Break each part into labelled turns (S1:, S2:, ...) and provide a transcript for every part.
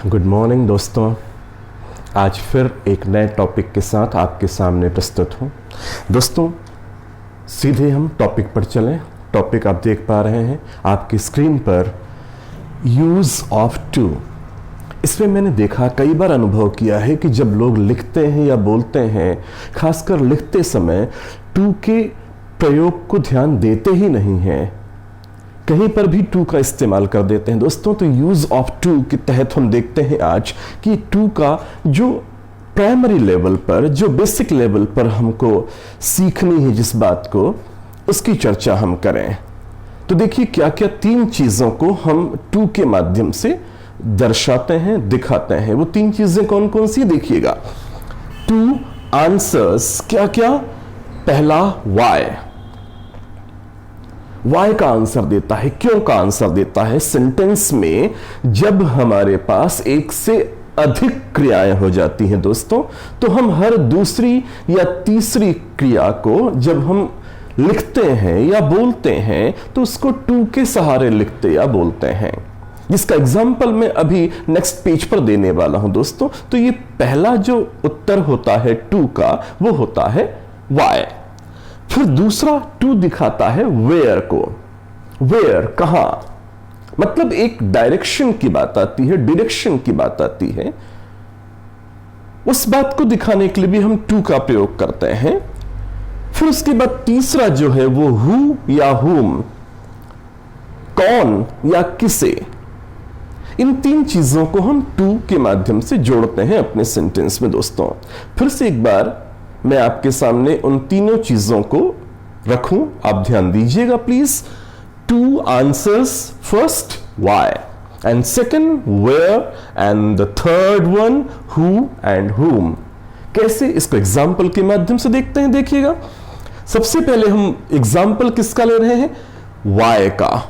S1: Good morning दोस्तों। आज फिर एक नए टॉपिक के साथ आपके सामने प्रस्तुत हूँ। दोस्तों सीधे हम टॉपिक पर चलें। टॉपिक आप देख पा रहे हैं आपकी स्क्रीन पर, यूज़ ऑफ टू। इसमें मैंने देखा, कई बार अनुभव किया है कि जब लोग लिखते हैं या बोलते हैं, खासकर लिखते समय टू के प्रयोग को ध्यान देते ही नहीं हैं, कहीं पर भी टू का इस्तेमाल कर देते हैं। दोस्तों तो यूज ऑफ टू के तहत हम देखते हैं आज कि टू का जो प्राइमरी लेवल पर, जो बेसिक लेवल पर हमको सीखनी है जिस बात को, उसकी चर्चा हम करें। तो देखिए क्या क्या तीन चीजों को हम टू के माध्यम से दर्शाते हैं, दिखाते हैं। वो तीन चीजें कौन कौन सी देखिएगा। टू आंसर्स क्या क्या। पहला वाई, वाई का आंसर देता है, क्यों का आंसर देता है। सेंटेंस में जब हमारे पास एक से अधिक क्रियाएं हो जाती हैं दोस्तों, तो हम हर दूसरी या तीसरी क्रिया को जब हम लिखते हैं या बोलते हैं तो उसको टू के सहारे लिखते या बोलते हैं, जिसका एग्जाम्पल मैं अभी नेक्स्ट पेज पर देने वाला हूं दोस्तों। तो ये पहला जो उत्तर होता है टू का, वो होता है वाई। फिर दूसरा टू दिखाता है वेयर को। वेयर कहां, मतलब एक डायरेक्शन की बात आती है, डायरेक्शन की बात आती है, उस बात को दिखाने के लिए भी हम टू का प्रयोग करते हैं। फिर उसके बाद तीसरा जो है वो हु या हुम, कौन या किसे। इन तीन चीजों को हम टू के माध्यम से जोड़ते हैं अपने सेंटेंस में दोस्तों। फिर से एक बार मैं आपके सामने उन तीनों चीजों को रखूं, आप ध्यान दीजिएगा please. Two answers, first why, and second where, and the third one who and whom. कैसे, इसको एग्जाम्पल के माध्यम से देखते हैं। देखिएगा सबसे पहले हम एग्जाम्पल किसका ले रहे हैं, वाई का।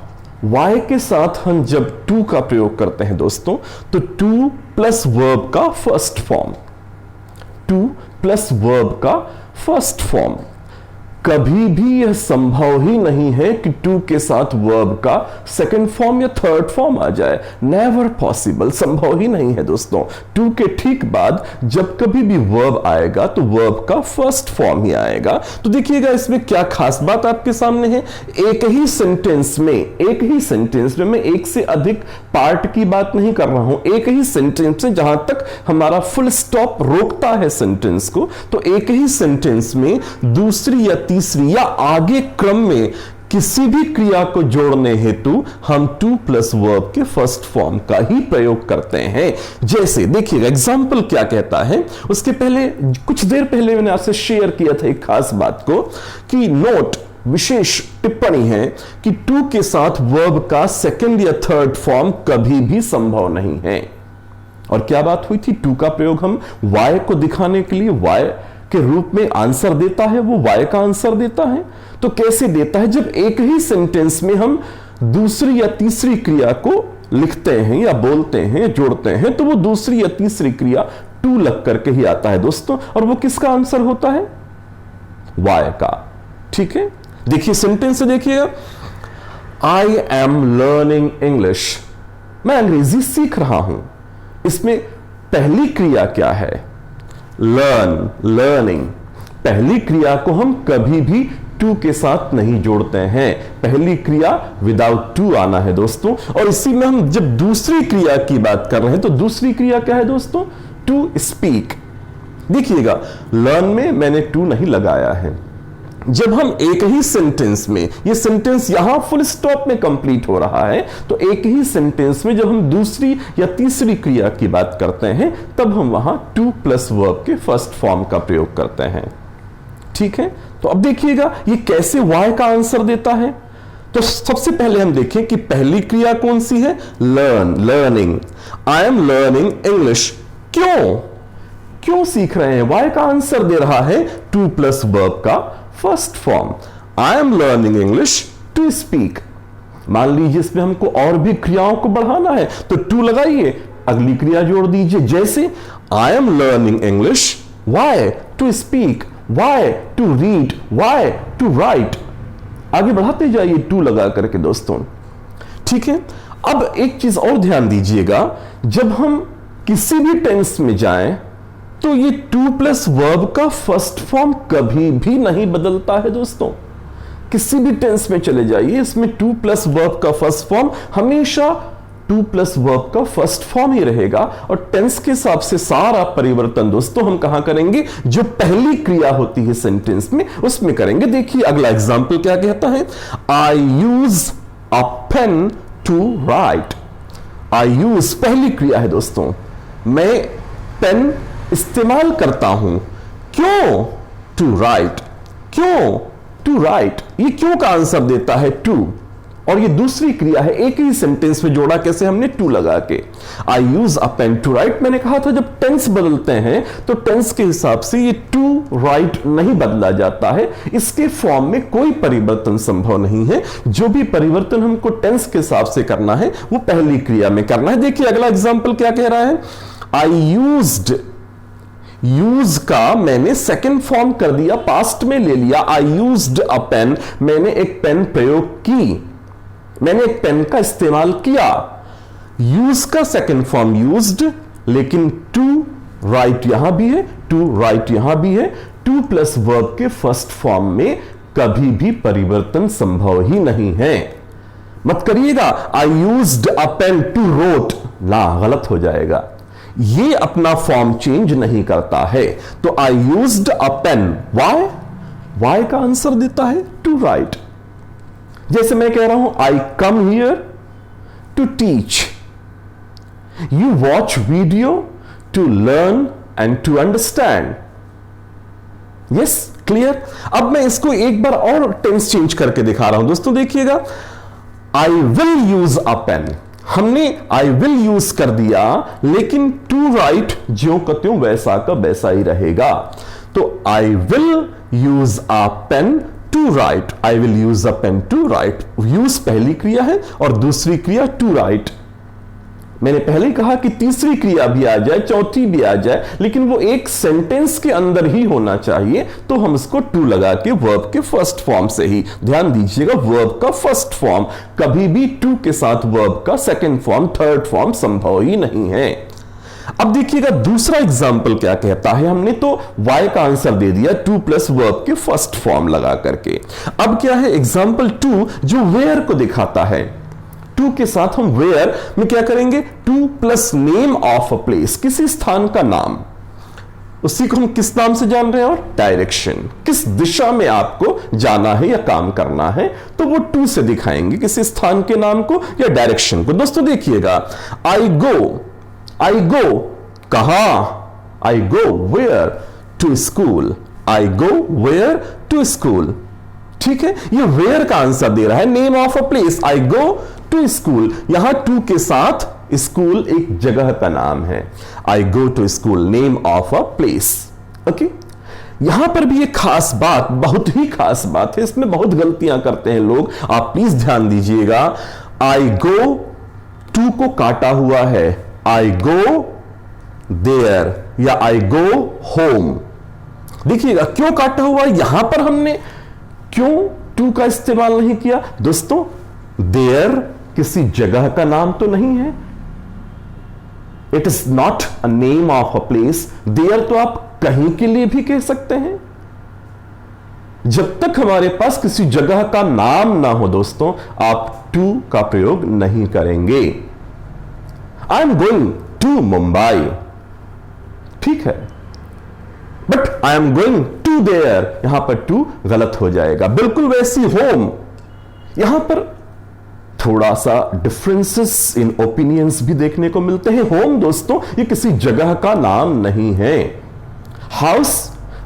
S1: वाई के साथ हम जब टू का प्रयोग करते हैं दोस्तों, तो टू प्लस वर्ब का first form, to plus verb का फर्स्ट फॉर्म। कभी भी यह संभव ही नहीं है कि टू के साथ वर्ब का सेकंड फॉर्म या थर्ड फॉर्म आ जाए। नेवर पॉसिबल, संभव ही नहीं है दोस्तों। टू के ठीक बाद जब कभी भी वर्ब आएगा तो वर्ब का फर्स्ट फॉर्म ही आएगा। तो देखिएगा इसमें क्या खास बात आपके सामने है। एक ही सेंटेंस में मैं एक से अधिक पार्ट की बात नहीं कर रहा हूं। एक ही सेंटेंस में जहां तक हमारा फुल स्टॉप रोकता है सेंटेंस को, तो एक ही सेंटेंस में दूसरी या तीसरी या आगे क्रम में किसी भी क्रिया को जोड़ने हेतु हम टू प्लस वर्ब के फर्स्ट फॉर्म का ही प्रयोग करते हैं। जैसे देखिएगा एग्जाम्पल क्या कहता है। उसके पहले कुछ देर पहले मैंने आपसे शेयर किया था एक खास बात को, कि नोट, विशेष टिप्पणी है कि टू के साथ वर्ब का सेकंड या थर्ड फॉर्म कभी भी संभव नहीं है। और क्या बात हुई थी, टू का प्रयोग हम वाई को दिखाने के लिए वाई के रूप में आंसर देता है, वो वाई का आंसर देता है। तो कैसे देता है, जब एक ही सेंटेंस में हम दूसरी या तीसरी क्रिया को लिखते हैं या बोलते हैं, जोड़ते हैं, तो वो दूसरी या तीसरी क्रिया टू लग करके ही आता है दोस्तों। और वो किसका आंसर होता है, वाई का। ठीक है, देखिए सेंटेंस से देखिएगा, आई एम लर्निंग इंग्लिश, मैं अंग्रेजी सीख रहा हूं। इसमें पहली क्रिया क्या है, लर्न, लर्निंग। पहली क्रिया को हम कभी भी टू के साथ नहीं जोड़ते हैं, पहली क्रिया विदाउट टू आना है दोस्तों। और इसी में हम जब दूसरी क्रिया की बात कर रहे हैं, तो दूसरी क्रिया क्या है दोस्तों, टू स्पीक। देखिएगा लर्न में मैंने टू नहीं लगाया है। जब हम एक ही सेंटेंस में, ये सेंटेंस यहां फुल स्टॉप में कंप्लीट हो रहा है, तो एक ही सेंटेंस में जब हम दूसरी या तीसरी क्रिया की बात करते हैं, तब हम वहां टू प्लस वर्ब के फर्स्ट फॉर्म का प्रयोग करते हैं। ठीक है, तो अब देखिएगा ये कैसे वाई का आंसर देता है। तो सबसे पहले हम देखें कि पहली क्रिया कौन सी है, learn, learning. I am learning English. क्यों सीख रहे हैं, वाई का आंसर दे रहा है टू प्लस वर्ब का first form. I am learning English to speak. मान लीजिए इसमें हमको और भी क्रियाओं को बढ़ाना है, तो टू लगाइए, अगली क्रिया जोड़ दीजिए। जैसे I am learning English why to speak, why to read, why to write. आगे बढ़ाते जाइए टू लगा करके दोस्तों। ठीक है, अब एक चीज और ध्यान दीजिएगा, जब हम किसी भी टेंस में जाएं तो ये टू प्लस वर्ब का फर्स्ट फॉर्म कभी भी नहीं बदलता है दोस्तों। किसी भी टेंस में चले जाइए, इसमें टू प्लस वर्ब का फर्स्ट फॉर्म हमेशा टू प्लस वर्ब का फर्स्ट फॉर्म ही रहेगा। और टेंस के हिसाब से सारा परिवर्तन दोस्तों हम कहां करेंगे, जो पहली क्रिया होती है सेंटेंस में उसमें करेंगे। देखिए अगला एग्जाम्पल क्या कहता है, I use a pen to write. I use पहली क्रिया है दोस्तों, मैं पेन इस्तेमाल करता हूं। क्यों? To write. क्यों? To write. ये क्यों का आंसर देता है टू, और ये दूसरी क्रिया है, एक ही सेंटेंस में जोड़ा कैसे हमने, टू लगा के। I use a pen to write. मैंने कहा था जब टेंस बदलते हैं तो टेंस के हिसाब से ये टू राइट नहीं बदला जाता है, इसके फॉर्म में कोई परिवर्तन संभव नहीं है। जो भी परिवर्तन हमको टेंस के हिसाब से करना है वो पहली क्रिया में करना है। देखिए अगला एग्जाम्पल क्या कह रहा है, आई यूज्ड। यूज का मैंने सेकंड फॉर्म कर दिया, पास्ट में ले लिया। आई यूज्ड अ पेन, मैंने एक पेन प्रयोग की, मैंने एक पेन का इस्तेमाल किया। यूज का सेकंड फॉर्म यूज्ड, लेकिन टू राइट यहां भी है, टू राइट यहां भी है। टू प्लस वर्ब के फर्स्ट फॉर्म में कभी भी परिवर्तन संभव ही नहीं है। मत करिएगा I used a pen to wrote, ना, गलत हो जाएगा। ये अपना फॉर्म चेंज नहीं करता है। तो I used a pen, why, why का आंसर देता है टू राइट। जैसे मैं कह रहा हूं I come here to teach, you watch video to learn and to understand. Yes, clear. अब मैं इसको एक बार और टेंस चेंज करके दिखा रहा हूं दोस्तों, देखिएगा। I will use a pen, हमने आई विल यूज कर दिया, लेकिन टू राइट ज्यों का त्यों वैसा का वैसा ही रहेगा। तो I will use a pen to write, I will use a pen to write. Use पहली क्रिया है और दूसरी क्रिया टू राइट। मैंने पहले ही कहा कि तीसरी क्रिया भी आ जाए, चौथी भी आ जाए, लेकिन वो एक सेंटेंस के अंदर ही होना चाहिए। तो हम इसको टू लगा के वर्ब के फर्स्ट फॉर्म से ही, ध्यान दीजिएगा, वर्ब का फर्स्ट फॉर्म, कभी भी टू के साथ वर्ब का सेकंड फॉर्म, थर्ड फॉर्म संभव ही नहीं है। अब देखिएगा दूसरा एग्जाम्पल क्या कहता है, हमने तो वाई का आंसर दे दिया टू प्लस वर्ब के फर्स्ट फॉर्म लगा करके। अब क्या है एग्जाम्पल टू, जो वेयर को दिखाता है। टू के साथ हम वेयर में क्या करेंगे, two plus name of a place, किसी स्थान का नाम। उसी को हम किस नाम से जान रहे हैं, और डायरेक्शन, किस दिशा में आपको जाना है या काम करना है, तो वो टू से दिखाएंगे किसी स्थान के नाम को या डायरेक्शन को। दोस्तों देखिएगा, आई गो, आई गो कहां, I go where, to school. I go where, to school. ठीक है, ये वेयर का आंसर दे रहा है, name of a place, I go to school. यहां टू के साथ स्कूल एक जगह का नाम है। I go to school, name of a place. Okay, यहां पर भी एक खास बात, बहुत ही खास बात है, इसमें बहुत गलतियां करते हैं लोग, आप प्लीज ध्यान दीजिएगा। आई गो, टू को काटा हुआ है, आई गो देयर या आई गो होम। देखिएगा क्यों काटा हुआ, यहां पर हमने क्यों टू का इस्तेमाल नहीं किया दोस्तों। देयर किसी जगह का नाम तो नहीं है, it is not a name of a place. There तो आप कहीं के लिए भी कह सकते हैं। जब तक हमारे पास किसी जगह का नाम ना हो दोस्तों, आप टू का प्रयोग नहीं करेंगे। I am going to Mumbai, ठीक है, but I am going to there, यहां पर टू गलत हो जाएगा। बिल्कुल वैसी होम, यहां पर थोड़ा सा डिफरेंसेस इन ओपिनियंस भी देखने को मिलते हैं। होम दोस्तों ये किसी जगह का नाम नहीं है। हाउस,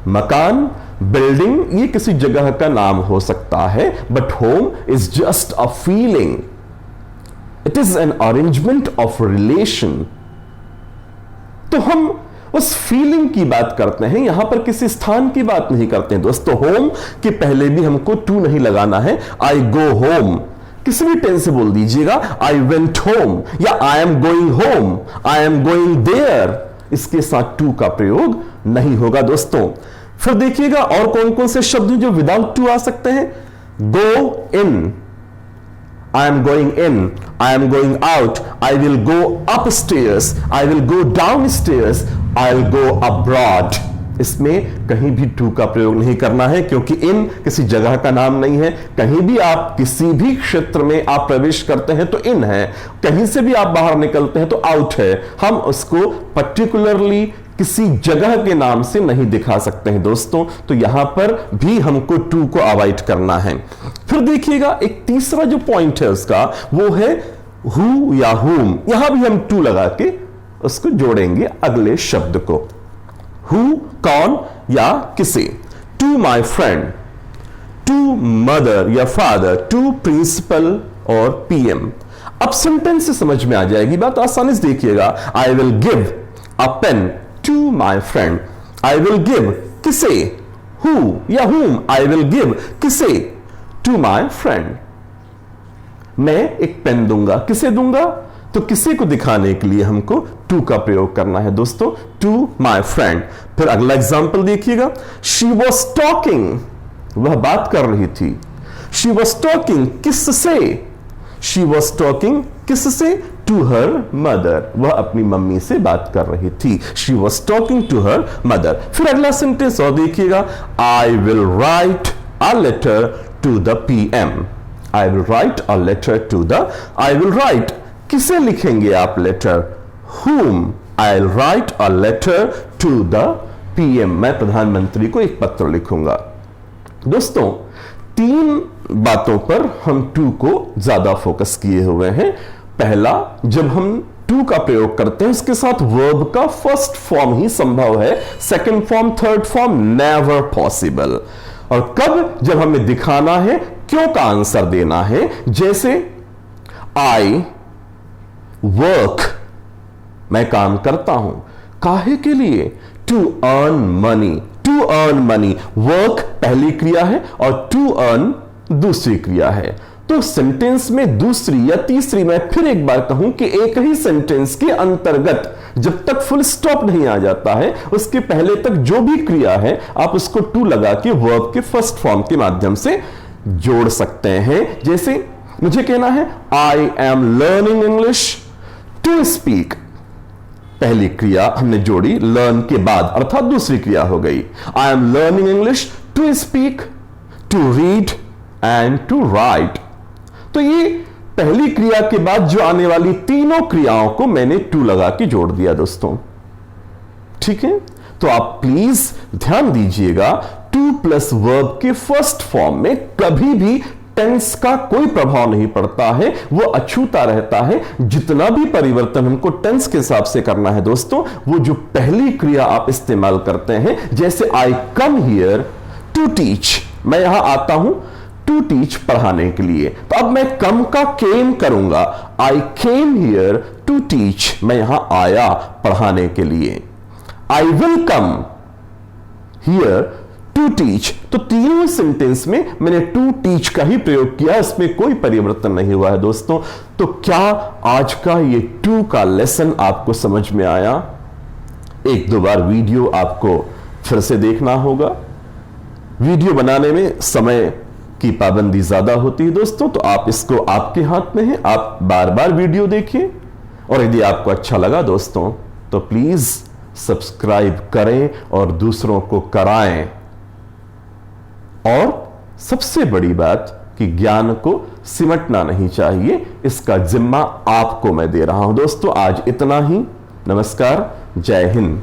S1: मकान, बिल्डिंग ये किसी जगह का नाम हो सकता है, but home is just a feeling, it is an arrangement of relation. तो हम उस फीलिंग की बात करते हैं, यहां पर किसी स्थान की बात नहीं करते हैं दोस्तों। होम के पहले भी हमको टू नहीं लगाना है। आई गो होम किसी भी टेंस से बोल दीजिएगा, आई वेंट होम या I am going home, I am going there, इसके साथ टू का प्रयोग नहीं होगा दोस्तों। फिर देखिएगा और कौन कौन से शब्द जो विदाउट टू आ सकते हैं। गो इन, I am going in, I am going out, I will go upstairs, I will go downstairs, I will go abroad. इसमें कहीं भी टू का प्रयोग नहीं करना है, क्योंकि इन किसी जगह का नाम नहीं है। कहीं भी आप किसी भी क्षेत्र में आप प्रवेश करते हैं तो इन है, कहीं से भी आप बाहर निकलते हैं तो आउट है। हम उसको पर्टिकुलरली किसी जगह के नाम से नहीं दिखा सकते हैं दोस्तों, तो यहां पर भी हमको टू को अवॉइड करना है। फिर देखिएगा एक तीसरा जो पॉइंट है उसका, वो है हु या हुम। यहां भी हम टू लगा के उसको जोड़ेंगे अगले शब्द को। हु कौन या किसे, to my friend, to mother या फादर, टू प्रिंसिपल और पीएम। अब सेंटेंस से समझ में आ जाएगी बात, आसानी से देखिएगा। I will give a pen to my friend, I will give किसे, हु या हुम, आई विल गिव किसे, टू माई फ्रेंड। मैं एक पेन दूंगा, किसे दूंगा, तो किसे को दिखाने के लिए हमको टू का प्रयोग करना है दोस्तों, टू माई फ्रेंड। फिर अगला एग्जाम्पल देखिएगा, शी वॉज टॉकिंग, वह बात कर रही थी। शी वॉज टॉकिंग किससे, शी वॉज टॉकिंग किससे, टू हर मदर, वह अपनी मम्मी से बात कर रही थी। She was talking to her mother. फिर अगला सेंटेंस और देखिएगा, I will write a letter to the PM, I will write a letter to the, I will write किसे लिखेंगे आप letter, whom, I'll write a letter to the PM, मैं प्रधानमंत्री को एक पत्र लिखूंगा। दोस्तों तीन बातों पर हम टू को ज्यादा फोकस किए हुए हैं। पहला, जब हम टू का प्रयोग करते हैं उसके साथ वर्ब का फर्स्ट फॉर्म ही संभव है, second form third form never possible. और कब, जब हमें दिखाना है, क्यों का आंसर देना है। जैसे आई वर्क, मैं काम करता हूं, काहे के लिए, to earn money, to earn money. Work पहली क्रिया है और टू अर्न दूसरी क्रिया है। तो सेंटेंस में दूसरी या तीसरी, मैं फिर एक बार कहूं कि एक ही सेंटेंस के अंतर्गत जब तक फुल स्टॉप नहीं आ जाता है उसके पहले तक जो भी क्रिया है आप उसको टू लगा के वर्ब के फर्स्ट फॉर्म के माध्यम से जोड़ सकते हैं। जैसे मुझे कहना है, I am learning English to speak, पहली क्रिया हमने जोड़ी, लर्न के बाद अर्थात दूसरी क्रिया हो गई। I am learning English to speak, to read and to write. तो ये पहली क्रिया के बाद जो आने वाली तीनों क्रियाओं को मैंने टू लगा के जोड़ दिया दोस्तों, ठीक है। तो आप प्लीज ध्यान दीजिएगा, टू प्लस वर्ब के फर्स्ट फॉर्म में कभी भी टेंस का कोई प्रभाव नहीं पड़ता है, वो अछूता रहता है। जितना भी परिवर्तन हमको टेंस के हिसाब से करना है दोस्तों, वो जो पहली क्रिया आप इस्तेमाल करते हैं, जैसे आई कम हियर टू टीच, मैं यहां आता हूं टू टीच, पढ़ाने के लिए। तो अब मैं कम का केम करूंगा, I came here to teach, मैं यहां आया पढ़ाने के लिए। I will come here to teach, तो तीनों सेंटेंस में मैंने टू टीच का ही प्रयोग किया, इसमें कोई परिवर्तन नहीं हुआ है दोस्तों। तो क्या आज का ये टू का लेसन आपको समझ में आया? एक दो बार वीडियो आपको फिर से देखना होगा। वीडियो बनाने में समय की पाबंदी ज्यादा होती है दोस्तों, तो आप इसको आपके हाथ में है, आप बार बार वीडियो देखिए। और यदि आपको अच्छा लगा दोस्तों तो प्लीज सब्सक्राइब करें और दूसरों को कराएं। और सबसे बड़ी बात कि ज्ञान को सिमटना नहीं चाहिए, इसका जिम्मा आपको मैं दे रहा हूं दोस्तों। आज इतना ही, नमस्कार, जय हिंद।